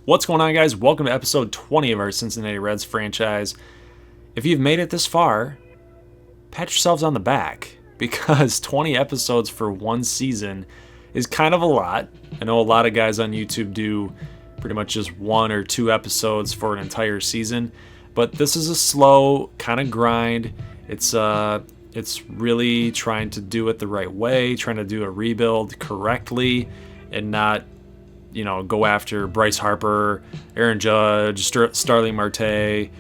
What's going on, guys? Welcome to episode 20 of our Cincinnati Reds franchise. If you've made it this far, pat yourselves on the back, because 20 episodes for one season is kind of a lot. I know a lot of guys on YouTube do pretty much just one or two episodes for an entire season, but this is a slow kind of grind. It's really trying to do it the right way, trying to do a rebuild correctly, and not go after Bryce Harper, Aaron Judge, Starling Marte,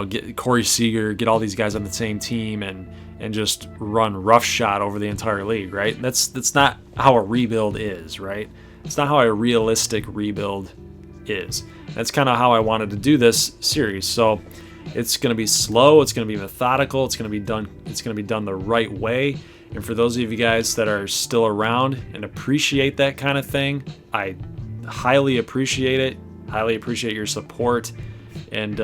get Corey Seager, get all these guys on the same team and just run roughshod over the entire league, right? That's not how a rebuild is, right? It's not how a realistic rebuild is. That's kind of how I wanted to do this series. So it's going to be slow, it's going to be methodical, it's going to be done the right way. And for those of you guys that are still around and appreciate that kind of thing, I highly appreciate it. Highly appreciate your support. And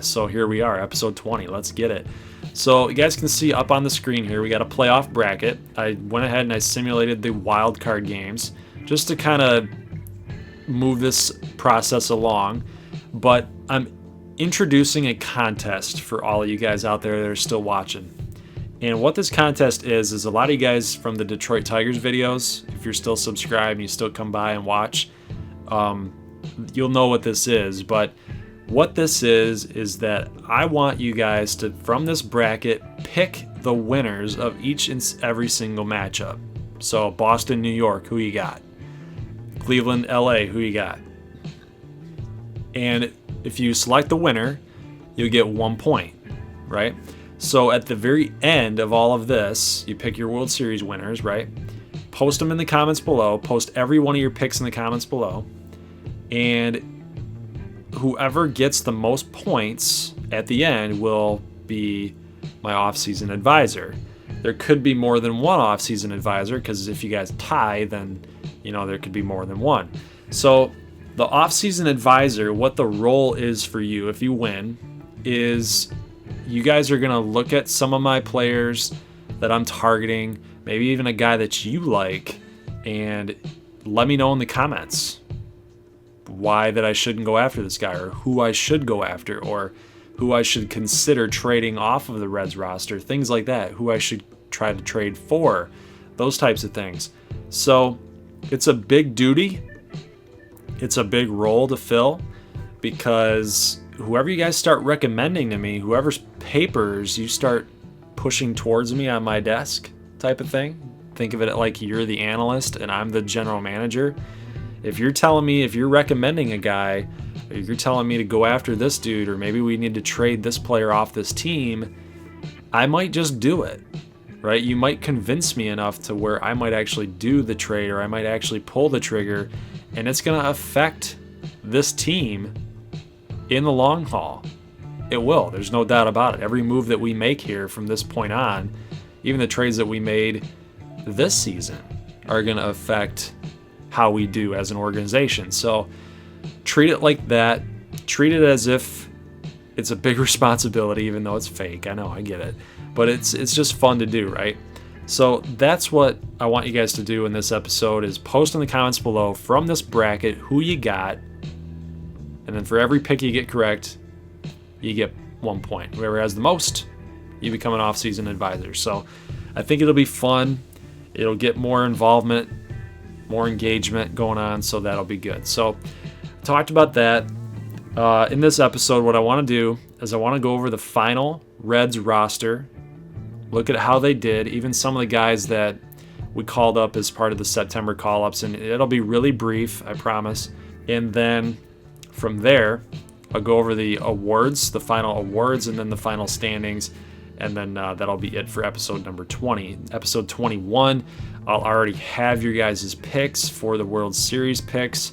so here we are, episode 20. Let's get it. So you guys can see up on the screen here, we got a playoff bracket. I went ahead and I simulated the wild card games just to kind of move this process along. But I'm introducing a contest for all of you guys out there that are still watching. And what this contest is a lot of you guys from the Detroit Tigers videos, if you're still subscribed and you still come by and watch, you'll know what this is. But what this is that I want you guys to, from this bracket, pick the winners of each and every single matchup. So Boston, New York, who you got? Cleveland, LA, who you got? And if you select the winner, you'll get 1 point, right? So at the very end of all of this, you pick your World Series winners, right? Post them in the comments below. Post every one of your picks in the comments below. And whoever gets the most points at the end will be my off-season advisor. There could be more than one off-season advisor, because if you guys tie, then there could be more than one. So the off-season advisor, what the role is for you if you win, is you guys are going to look at some of my players that I'm targeting, maybe even a guy that you like, and let me know in the comments why that I shouldn't go after this guy, or who I should go after, or who I should consider trading off of the Reds roster, things like that, who I should try to trade for, those types of things. So it's a big duty. It's a big role to fill, because whoever you guys start recommending to me, whoever's papers you start pushing towards me on my desk type of thing, think of it like you're the analyst and I'm the general manager. If you're recommending a guy, or you're telling me to go after this dude, or maybe we need to trade this player off this team, I might just do it, right? You might convince me enough to where I might actually do the trade, or I might actually pull the trigger, and it's going to affect this team in the long haul. It will. There's no doubt about it. Every move that we make here from this point on, even the trades that we made this season, are going to affect how we do as an organization. So treat it like that. Treat it as if it's a big responsibility, even though it's fake. I know, I get it. But it's just fun to do, right? So that's what I want you guys to do in this episode, is post in the comments below from this bracket who you got. And then for every pick you get correct, you get 1 point. Whoever has the most, you become an off-season advisor. So I think it'll be fun. It'll get more involvement, more engagement going on, so that'll be good. So talked about that. In this episode, what I want to do is I want to go over the final Reds roster, look at how they did, even some of the guys that we called up as part of the September call-ups, and it'll be really brief, I promise. And then from there, I'll go over the awards, the final awards, and then the final standings, and then that'll be it for episode number 20. Episode 21, I'll already have your guys' picks for the World Series picks,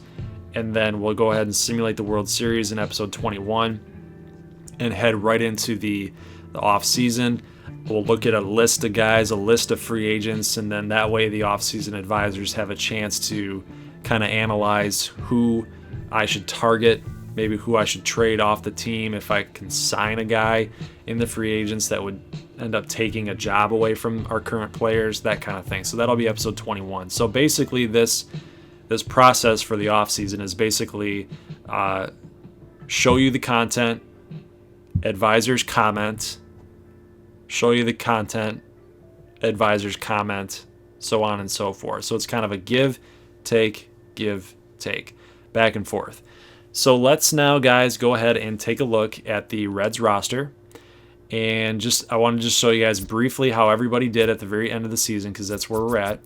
and then we'll go ahead and simulate the World Series in episode 21 and head right into the off-season. We'll look at a list of guys, a list of free agents, and then that way the off-season advisors have a chance to kind of analyze who I should target, maybe who I should trade off the team, if I can sign a guy in the free agents that would end up taking a job away from our current players, that kind of thing. So that'll be episode 21. So basically this this process for the offseason is basically show you the content, advisors comment, show you the content, advisors comment, so on and so forth. So it's kind of a give, take, back and forth. So let's now, guys, go ahead and take a look at the Reds roster. And I want to just show you guys briefly how everybody did at the very end of the season, because that's where we're at.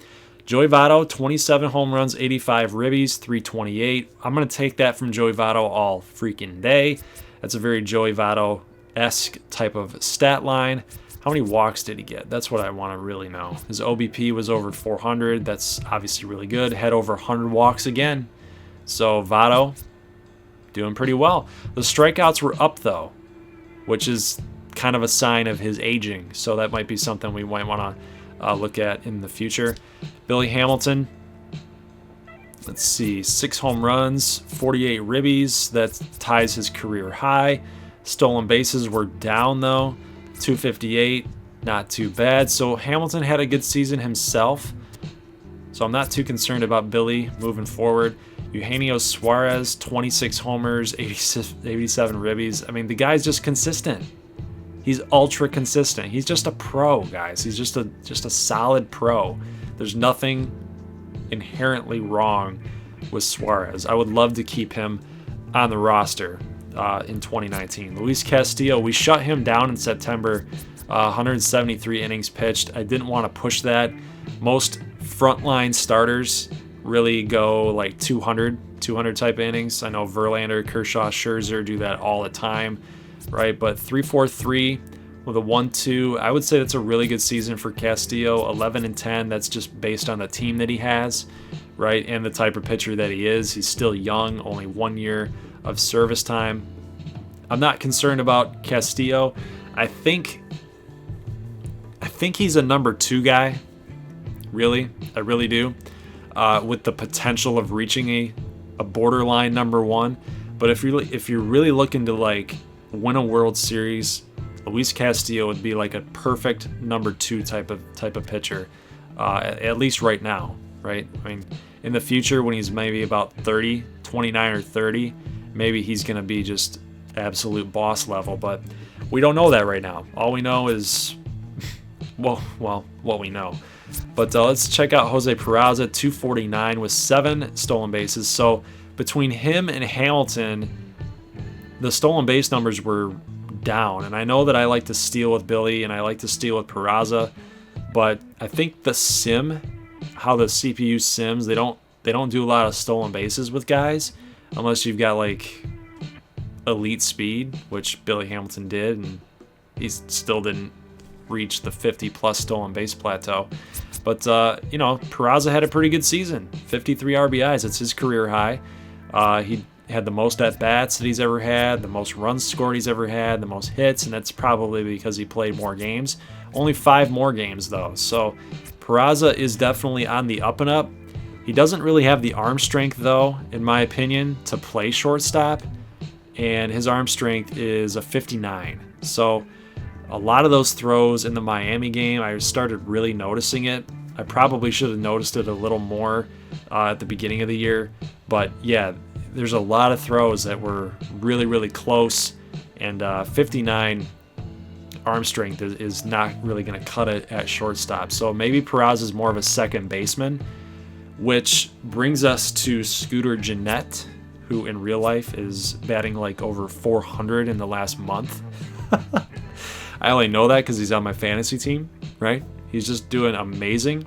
Joey Votto, 27 home runs, 85 ribbies, 328. I'm going to take that from Joey Votto all freaking day. That's a very Joey Votto-esque type of stat line. How many walks did he get? That's what I want to really know. His OBP was over 400. That's obviously really good. Had over 100 walks again. So Votto, doing pretty well. The strikeouts were up, though, which is kind of a sign of his aging. So that might be something we might want to look at in the future. Billy Hamilton, let's see, 6 home runs, 48 ribbies. That ties his career high. Stolen bases were down, though, 258, not too bad. So Hamilton had a good season himself. So I'm not too concerned about Billy moving forward. Eugenio Suarez, 26 homers, 87 ribbies. I mean, the guy's just consistent. He's ultra consistent. He's just a pro, guys. He's just a solid pro. There's nothing inherently wrong with Suarez. I would love to keep him on the roster in 2019. Luis Castillo, we shut him down in September. 173 innings pitched. I didn't want to push that. Most frontline starters really go like 200 type innings. I know Verlander, Kershaw, Scherzer do that all the time, right? But 3.43 with a 1.2, I would say that's a really good season for Castillo. 11-10, that's just based on the team that he has, right? And the type of pitcher that he is. He's still young, only 1 year of service time. I'm not concerned about Castillo. I think he's a number 2 guy. Really, I really do. With the potential of reaching a borderline number 1. But if you're really looking to like win a World Series, Luis Castillo would be like a perfect number 2 type of pitcher, at least right now, right? I mean, in the future when he's maybe about 30, 29 or 30, maybe he's going to be just absolute boss level, but we don't know that right now. All we know is, well, what we know. But let's check out Jose Peraza, 249 with 7 stolen bases. So between him and Hamilton, the stolen base numbers were down. And I know that I like to steal with Billy and I like to steal with Peraza, but I think how the CPU sims, they don't do a lot of stolen bases with guys unless you've got like elite speed, which Billy Hamilton did, and he still didn't reach the 50 plus stolen base plateau. But Peraza had a pretty good season, 53 RBIs. It's his career high. He had the most at bats that he's ever had, the most runs scored he's ever had, the most hits, and that's probably because he played more games. Only 5 more games though. So Peraza is definitely on the up and up. He doesn't really have the arm strength though, in my opinion, to play shortstop, and his arm strength is a 59. So a lot of those throws in the Miami game, I started really noticing it. I probably should have noticed it a little more at the beginning of the year. But yeah, there's a lot of throws that were really, really close. And 59 arm strength is not really going to cut it at shortstop. So maybe Peraza is more of a second baseman, which brings us to Scooter Gennett, who in real life is batting like over 400 in the last month. I only know that because he's on my fantasy team, right? He's just doing amazing.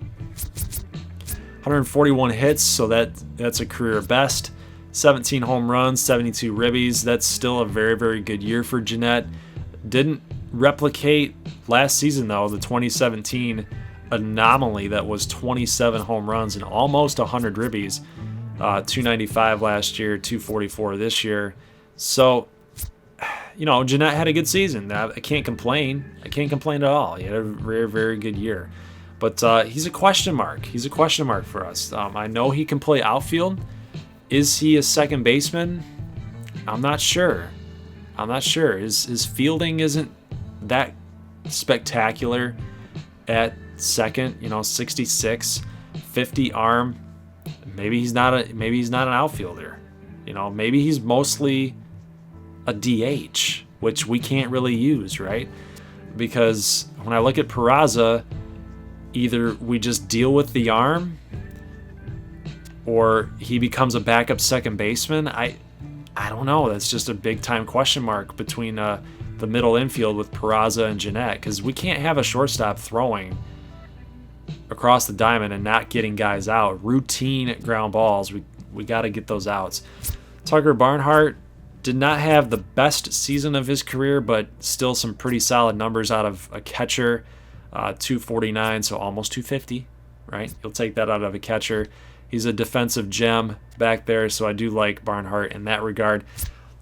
141 hits, so that's a career best. 17 home runs, 72 ribbies. That's still a very, very good year for Gennett. Didn't replicate last season, though, the 2017 anomaly that was 27 home runs and almost 100 ribbies. 295 last year, 244 this year. So, Gennett had a good season. I can't complain. I can't complain at all. He had a very, very good year. But he's a question mark. He's a question mark for us. I know he can play outfield. Is he a second baseman? I'm not sure. His fielding isn't that spectacular at second. 66, 50 arm. maybe he's not an outfielder. Maybe he's mostly a DH, which we can't really use, right? Because when I look at Peraza, either we just deal with the arm or he becomes a backup second baseman. I don't know. That's just a big time question mark between the middle infield with Peraza and Gennett, because we can't have a shortstop throwing across the diamond and not getting guys out. Routine ground balls, we got to get those outs. Tucker Barnhart did not have the best season of his career, but still some pretty solid numbers out of a catcher. 249, so almost 250, right? You'll take that out of a catcher. He's a defensive gem back there, so I do like Barnhart in that regard.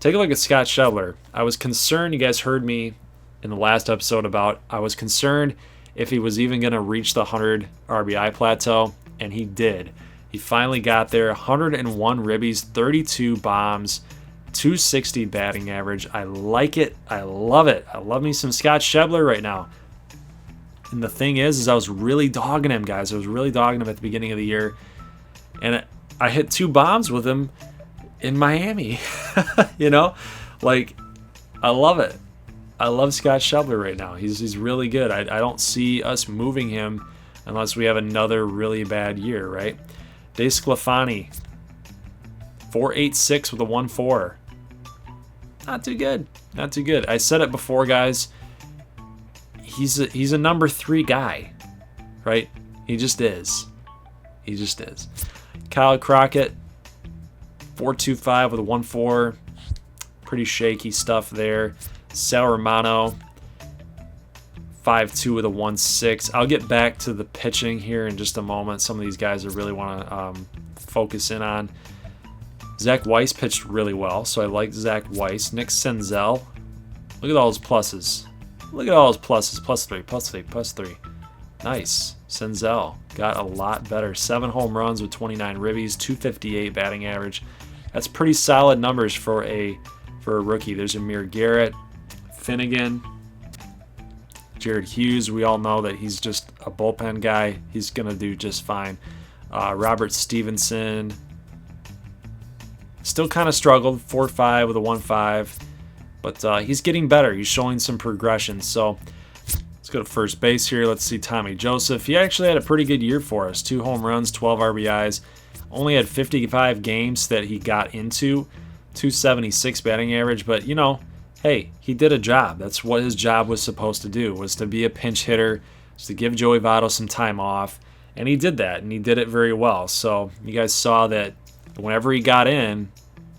Take a look at Scott Schebler. I was concerned, you guys heard me in the last episode about, I was concerned if he was even going to reach the 100 RBI plateau, and he did. He finally got there. 101 ribbies, 32 bombs, 260 batting average. I like it. I love it. I love me some Scott Schebler right now. And the thing is I was really dogging him, guys. I was really dogging him at the beginning of the year. And I hit 2 bombs with him in Miami. I love it. I love Scott Schebler right now. He's really good. I don't see us moving him unless we have another really bad year, right? DeSclafani, 4.86 with a 1.4. Not too good. Not too good. I said it before, guys. He's a number 3 guy, right? He just is. He just is. Kyle Crockett, 4.25 with a 1.4. Pretty shaky stuff there. Sal Romano, 5.2 with a 1.6. I'll get back to the pitching here in just a moment. Some of these guys I really want to focus in on. Zach Weiss pitched really well, so I like Zach Weiss. Nick Senzel, look at all his pluses. Look at all his pluses. +3, +3, +3. Nice. Senzel got a lot better. 7 home runs with 29 ribbies, 258 batting average. That's pretty solid numbers for a rookie. There's Amir Garrett, Finnegan, Jared Hughes. We all know that he's just a bullpen guy. He's going to do just fine. Robert Stevenson still kind of struggled. 4.5 with a 1.5. But he's getting better. He's showing some progression. So let's go to first base here. Let's see Tommy Joseph. He actually had a pretty good year for us. 2 home runs, 12 RBIs. Only had 55 games that he got into. 276 batting average. But, hey, he did a job. That's what his job was supposed to do, was to be a pinch hitter, was to give Joey Votto some time off. And he did that, and he did it very well. So you guys saw that whenever he got in,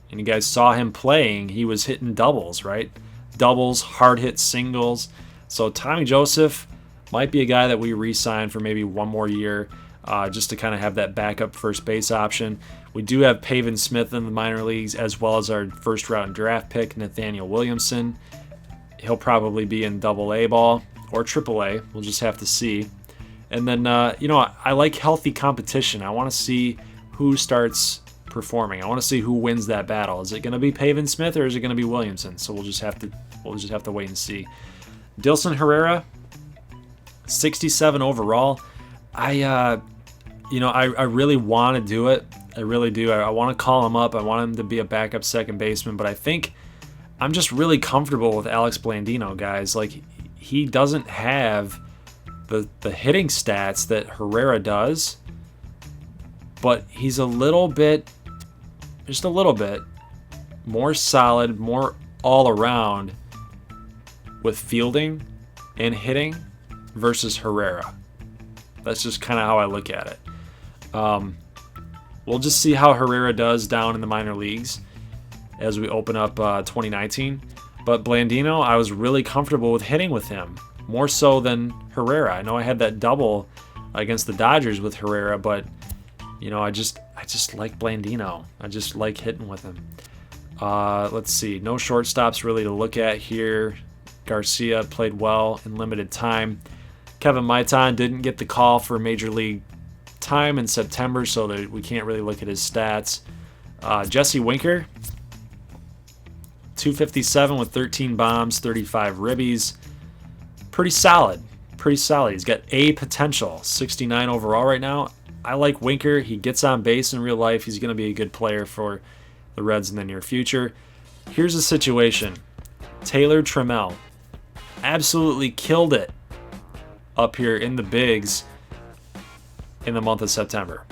and you guys saw him playing, he was hitting doubles, right? Doubles, hard hit singles. So Tommy Joseph might be a guy that we re-sign for maybe one more year, just to kind of have that backup first base option. We do have Pavin Smith in the minor leagues, as well as our first round draft pick, Nathaniel Williamson. He'll probably be in AA ball or AAA. We'll just have to see. And then, I like healthy competition. I want to see who starts performing. I want to see who wins that battle. Is it going to be Pavin Smith or is it going to be Williamson? So we'll just have to wait and see. Dilson Herrera, 67 overall. I really want to do it. I really do. I want to call him up. I want him to be a backup second baseman, but I think I'm just really comfortable with Alex Blandino, guys. Like, he doesn't have the hitting stats that Herrera does, but he's just a little bit more solid, more all around with fielding and hitting versus Herrera. That's just kind of how I look at it. We'll just see how Herrera does down in the minor leagues as we open up 2019. But Blandino, I was really comfortable with hitting with him, more so than Herrera. I know I had that double against the Dodgers with Herrera, but I just like Blandino. I just like hitting with him. Let's see. No shortstops really to look at here. Garcia played well in limited time. Kevin Maitan didn't get the call for Major League time in September, so that we can't really look at his stats. Jesse Winker, 257 with 13 bombs, 35 ribbies. Pretty solid. He's got A potential. 69 overall right now. I like Winker. He gets on base in real life. He's going to be a good player for the Reds in the near future. Here's the situation. Taylor Trammell absolutely killed it up here in the bigs in the month of September.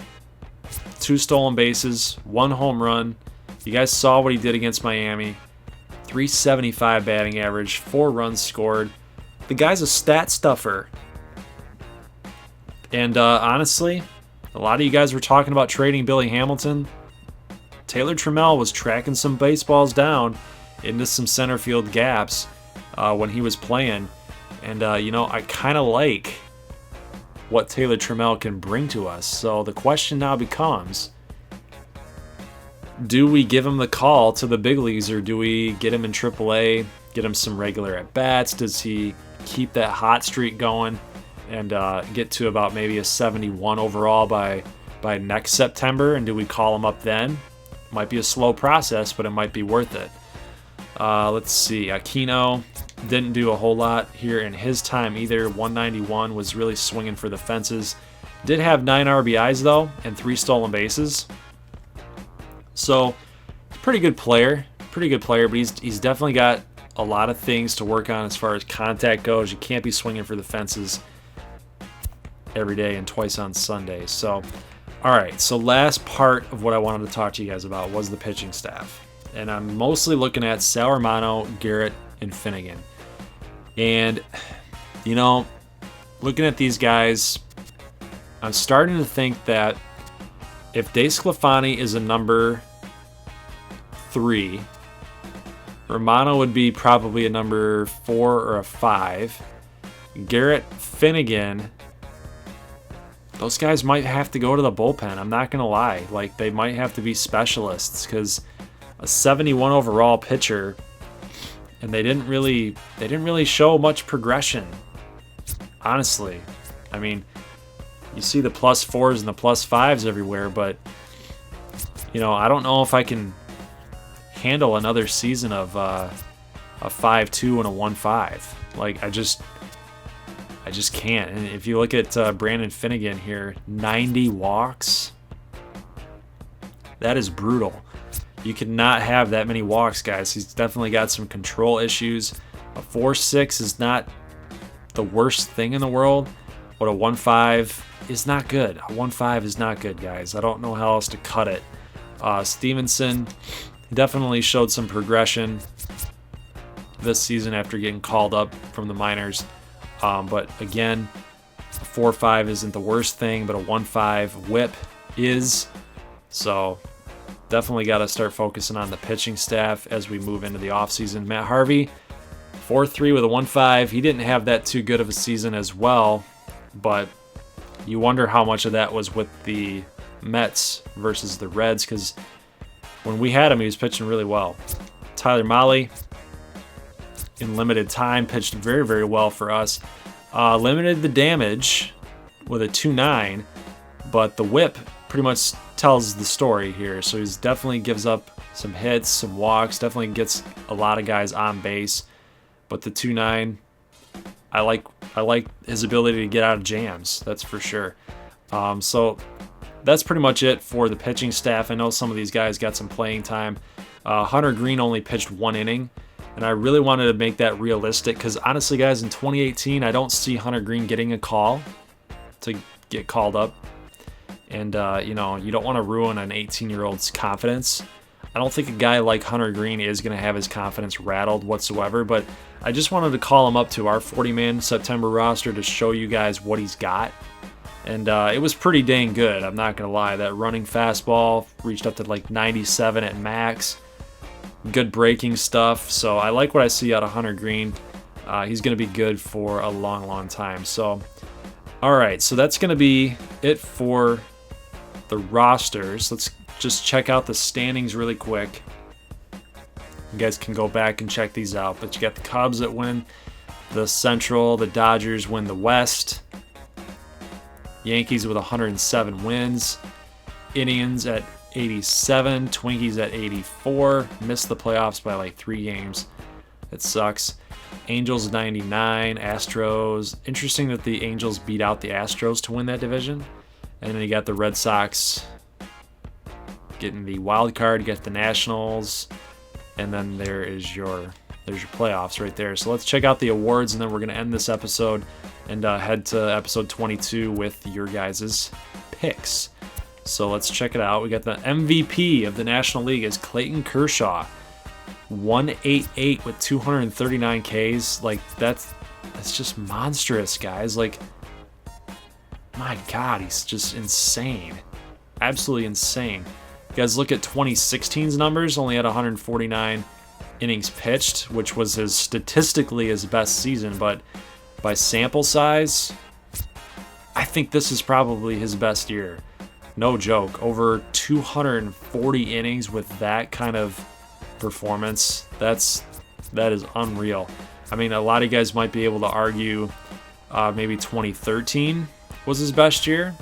2 stolen bases, 1 home run. You guys saw what he did against Miami. 375 batting average, 4 runs scored. The guy's a stat stuffer. And honestly, a lot of you guys were talking about trading Billy Hamilton. Taylor Trammell was tracking some baseballs down into some center field gaps when he was playing. And, I kind of like what Taylor Trammell can bring to us. So the question now becomes, do we give him the call to the big leagues, or do we get him in AAA, get him some regular at-bats? Does he keep that hot streak going and get to about maybe a 71 overall by next September? And do we call him up then? Might be a slow process, but it might be worth it. Let's see. Aquino didn't do a whole lot here in his time either. 191, was really swinging for the fences. Did have 9 RBIs, though, and 3 stolen bases. So, pretty good player, but he's definitely got a lot of things to work on as far as contact goes. You can't be swinging for the fences every day and twice on Sunday. So, all right, so last part of what I wanted to talk to you guys about was the pitching staff. And I'm mostly looking at Sal Romano, Garrett, and Finnegan. And, looking at these guys, I'm starting to think that if DeSclafani is a number 3, Romano would be probably a number 4 or a 5. Garrett, Finnegan, those guys might have to go to the bullpen. I'm not going to lie. Like, they might have to be specialists, because a 71 overall pitcher, and they didn't really show much progression, honestly. I mean, you see the +4s and the +5s everywhere, but I don't know if I can handle another season of a 5.2 and a 1.5. Like, I just can't. And if you look at Brandon Finnegan here, 90 walks. That is brutal. You cannot have that many walks, guys. He's definitely got some control issues. A 4.6 is not the worst thing in the world, but a 1.5 is not good. A 1.5 is not good, guys. I don't know how else to cut it. Stevenson definitely showed some progression this season after getting called up from the minors. But again, a 4.5 isn't the worst thing, but a 1.5 whip is. So definitely got to start focusing on the pitching staff as we move into the offseason. Matt Harvey, 4.3 with a 1.5. He didn't have that too good of a season as well, but you wonder how much of that was with the Mets versus the Reds, because when we had him, he was pitching really well. Tyler Mahle, in limited time, pitched very, very well for us. Limited the damage with a 2.9, but the whip pretty much tells the story here. So he's definitely gives up some hits, some walks, definitely gets a lot of guys on base. But the 2.9, I like his ability to get out of jams, that's for sure. So that's pretty much it for the pitching staff. I know some of these guys got some playing time. Hunter Green only pitched 1 inning, and I really wanted to make that realistic, because honestly, guys, in 2018, I don't see Hunter Green getting a call to get called up. And, you don't want to ruin an 18-year-old's confidence. I don't think a guy like Hunter Green is going to have his confidence rattled whatsoever, but I just wanted to call him up to our 40-man September roster to show you guys what he's got. And it was pretty dang good, I'm not going to lie. That running fastball reached up to like 97 at max. Good breaking stuff. So I like what I see out of Hunter Green. He's going to be good for a long, long time. So, all right, so that's going to be it for the rosters. Let's just check out the standings really quick. You guys can go back and check these out. But you got the Cubs that win the Central. The Dodgers win the West. Yankees with 107 wins. Indians at 87. Twinkies at 84. Missed the playoffs by like 3 games. It sucks. Angels 99. Astros. Interesting that the Angels beat out the Astros to win that division. And then you got the Red Sox getting the wild card, you got the Nationals, and then there's your playoffs right there. So let's check out the awards, and then we're going to end this episode and head to episode 22 with your guys' picks. So let's check it out. We got the MVP of the National League is Clayton Kershaw, 188 with 239 Ks. Like that's just monstrous, guys. Like, my God, he's just insane, absolutely insane. You guys look at 2016's numbers, only had 149 innings pitched, which was statistically his best season, but by sample size, I think this is probably his best year. No joke. Over 240 innings with that kind of performance. That is unreal. I mean, a lot of you guys might be able to argue maybe 2013 was his best year.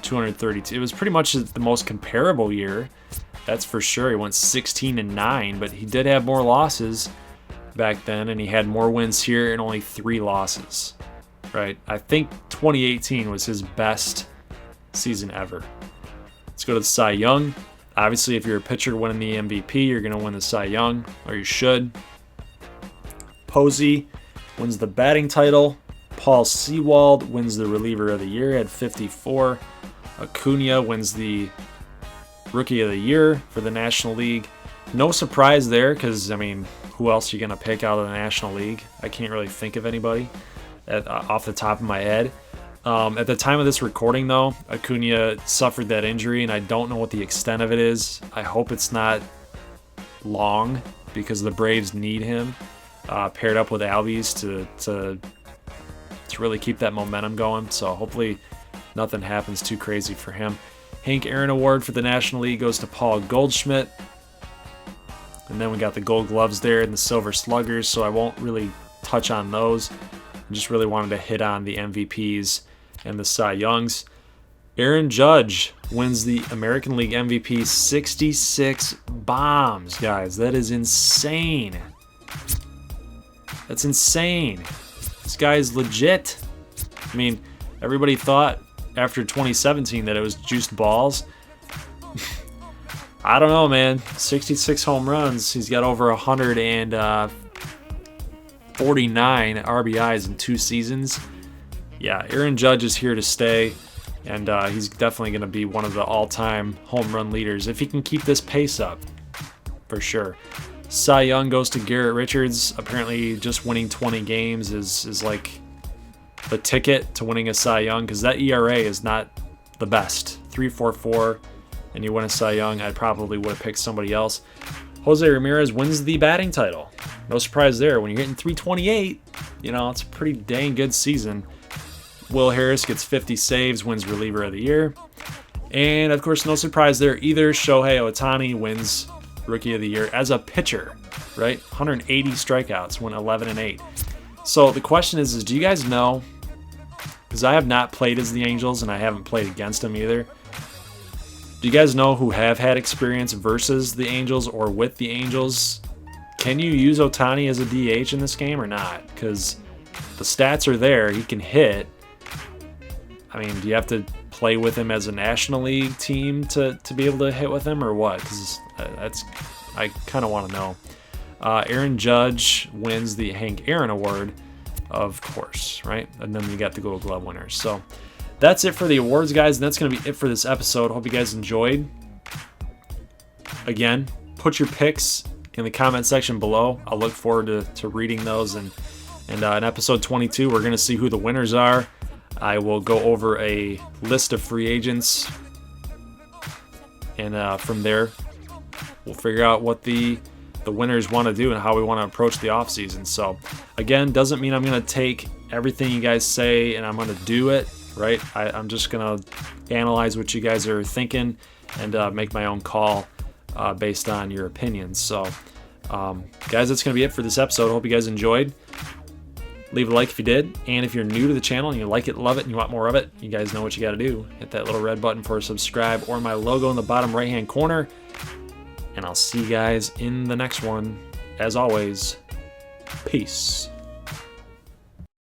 232. It was pretty much the most comparable year. That's for sure. He went 16-9, but he did have more losses back then, and he had more wins here and only 3 losses. Right? I think 2018 was his best season ever. Let's go to the Cy Young. Obviously, if you're a pitcher winning the MVP, you're going to win the Cy Young, or you should. Posey wins the batting title. Paul Sewald wins the reliever of the year at 54. Acuna wins the Rookie of the Year for the National League. No surprise there, because, I mean, who else are you going to pick out of the National League? I can't really think of anybody off the top of my head. At the time of this recording, though, Acuna suffered that injury, and I don't know what the extent of it is. I hope it's not long, because the Braves need him paired up with Albies to really keep that momentum going. So hopefully nothing happens too crazy for him. Hank Aaron Award for the National League goes to Paul Goldschmidt. And then we got the Gold Gloves there and the Silver Sluggers, so I won't really touch on those. I just really wanted to hit on the MVPs and the Cy Youngs. Aaron Judge wins the American League MVP, 66 bombs, guys. That is insane. That's insane. This guy is legit. I mean, everybody thought after 2017 that it was juiced balls. I don't know, man. 66 home runs. He's got over 149 RBIs in 2 seasons. Yeah, Aaron Judge is here to stay, and he's definitely going to be one of the all-time home run leaders if he can keep this pace up, for sure. Cy Young goes to Garrett Richards. Apparently, just winning 20 games is like the ticket to winning a Cy Young, because that ERA is not the best. 3.44, and you win a Cy Young. I probably would have picked somebody else. Jose Ramirez wins the batting title. No surprise there. When you're getting 328, it's a pretty dang good season. Will Harris gets 50 saves, wins reliever of the year. And, of course, no surprise there either. Shohei Ohtani wins Rookie of the Year as a pitcher, right? 180 strikeouts, went 11-8. So the question is do you guys know, because I have not played as the Angels and I haven't played against them either, do you guys know who have had experience versus the Angels or with the Angels? Can you use Ohtani as a DH in this game or not? Because the stats are there. He can hit. I mean, do you have to play with him as a National League team to be able to hit with him or what? Because I kind of want to know. Aaron Judge wins the Hank Aaron Award, of course, right? And then you got the Gold Glove winners. So that's it for the awards, guys. And that's going to be it for this episode. Hope you guys enjoyed. Again, put your picks in the comment section below. I'll look forward to reading those. And in episode 22, we're going to see who the winners are. I will go over a list of free agents. And from there, we'll figure out what the winners want to do and how we want to approach the offseason. So, again, doesn't mean I'm going to take everything you guys say and I'm going to do it, right? I'm just going to analyze what you guys are thinking and make my own call based on your opinions. So, guys, that's going to be it for this episode. Hope you guys enjoyed. Leave a like if you did. And if you're new to the channel and you like it, love it, and you want more of it, you guys know what you got to do. Hit that little red button for a subscribe or my logo in the bottom right-hand corner. And I'll see you guys in the next one. As always, peace.